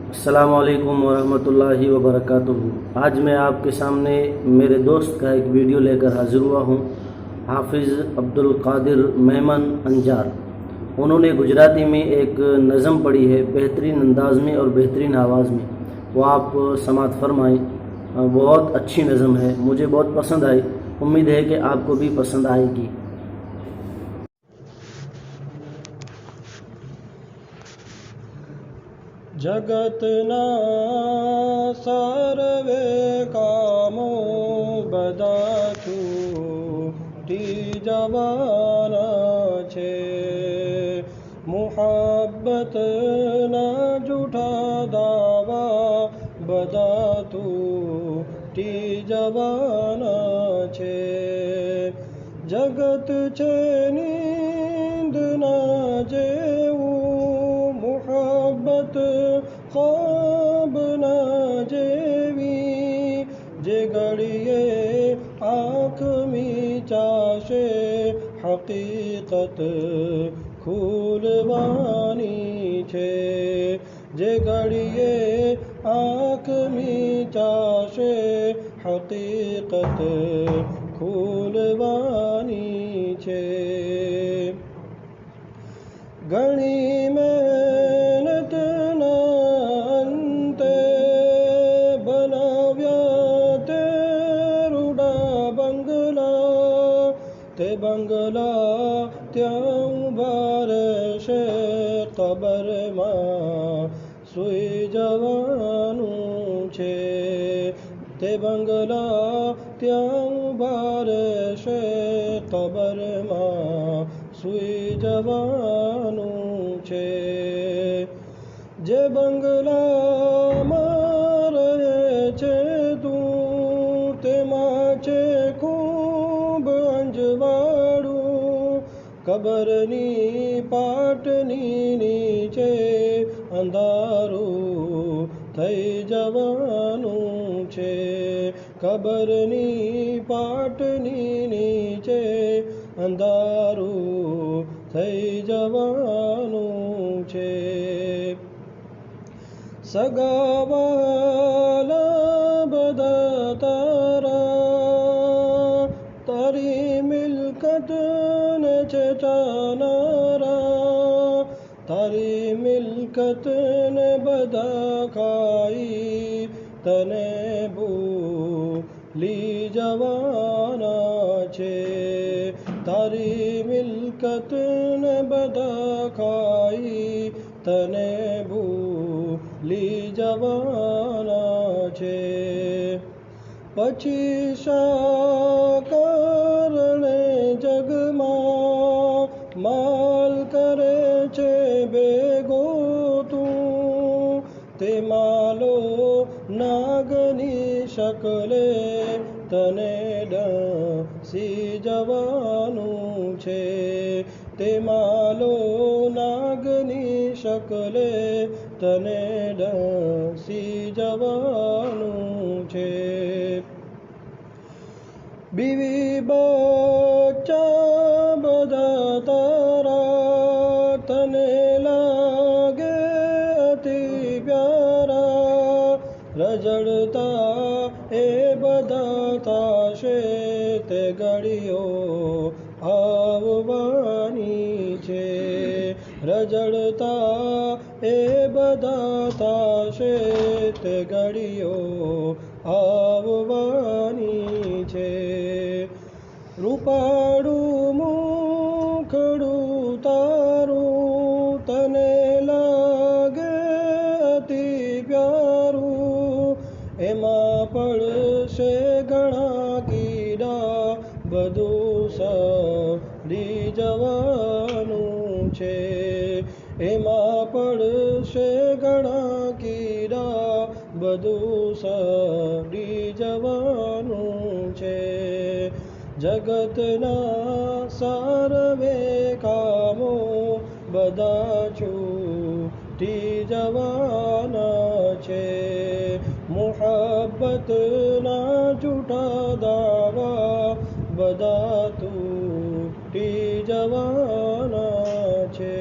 अस्सलामु अलैकुम वरहमतुल्लाहि वबरकातुहू। आज मैं आपके सामने मेरे दोस्त का एक वीडियो लेकर हाजिर हुआ हूँ। हाफिज़ अब्दुल कादिर मेमन अंजार, उन्होंने गुजराती में एक नज़म पढ़ी है, बेहतरीन अंदाज में और बेहतरीन आवाज़ में। वो आप समात फरमाएँ। बहुत अच्छी नज़म है, मुझे बहुत पसंद आई। उम्मीद है कि आपको भी पसंद आएगी। जगतना सर्वे कामो બધા છૂટી જવાના છે। મુહબ્બતના જૂઠા દાવા બધા તૂટી જવાના છે। જગત છે નીંદના જેવું, મુહબ્બત ખ્વાબના જેવી। જે ઘડીએ આંખ મીચાશે હકીકત ખુલવાની છે। જે ઘડીએ આંખ મીચાશે હકીકત ખુલવાની છે। ઘણી મહેનતના અંતે બનાવ્યા તે રૂડા બંગલા, તે બંગલા ત્યાં ઊભા રહેશે, કબરમાં સૂઈ જવાનું છે। તે બંગલા ત્યાં ઊભા રહેશે, કબરમાં સૂઈ જવાનું છે। જે બંગલામાં રહે છે તું, તેમાં છે ખૂબ અંજવાળું। કબરની પાટની નીચે અંધારું થઈ જવાનું છે। કબરની પાટની નીચે અંધારું થઈ જવાનું છે। સગાવાલા બધા તારા, તારી મિલકતને છે ચાહનારા। તારી મિલકતને બધા ખાઈ તને ભૂલી જવાના છે। તારી મિલકતને બધા ખાઈ તને ભૂલી જવાના છે। પછી શા કારણે જગમાં માલ કરે છે ભેગો તું? તે માલો નાગની શકલે તને ડસી જવાનું છે। તે માલો નાગની શકલે તને ડસી જવાનું છે। બીવી બચ્ચા બધા તારા તને લાગે અતિ પ્યારા। રજડતા એ બધા થશે, તે ઘડીઓ આવવાની છે। રજડતા એ બધા થશે, તે ઘડીઓ આવવાની છે। રૂપાળું મુખડું તારું તને લાગે અતિ પ્યારું। એમાં પડશે ઘણા કીડા, બધું સડી જવાનું છે। એમાં પડશે ઘણા કીડા, બધું સડી જવાનું છે। જગતના સર્વે કામો બધા છૂટી જવાના છે। મુહબ્બતના જૂઠા દાવા બધા તૂટી જવાના છે।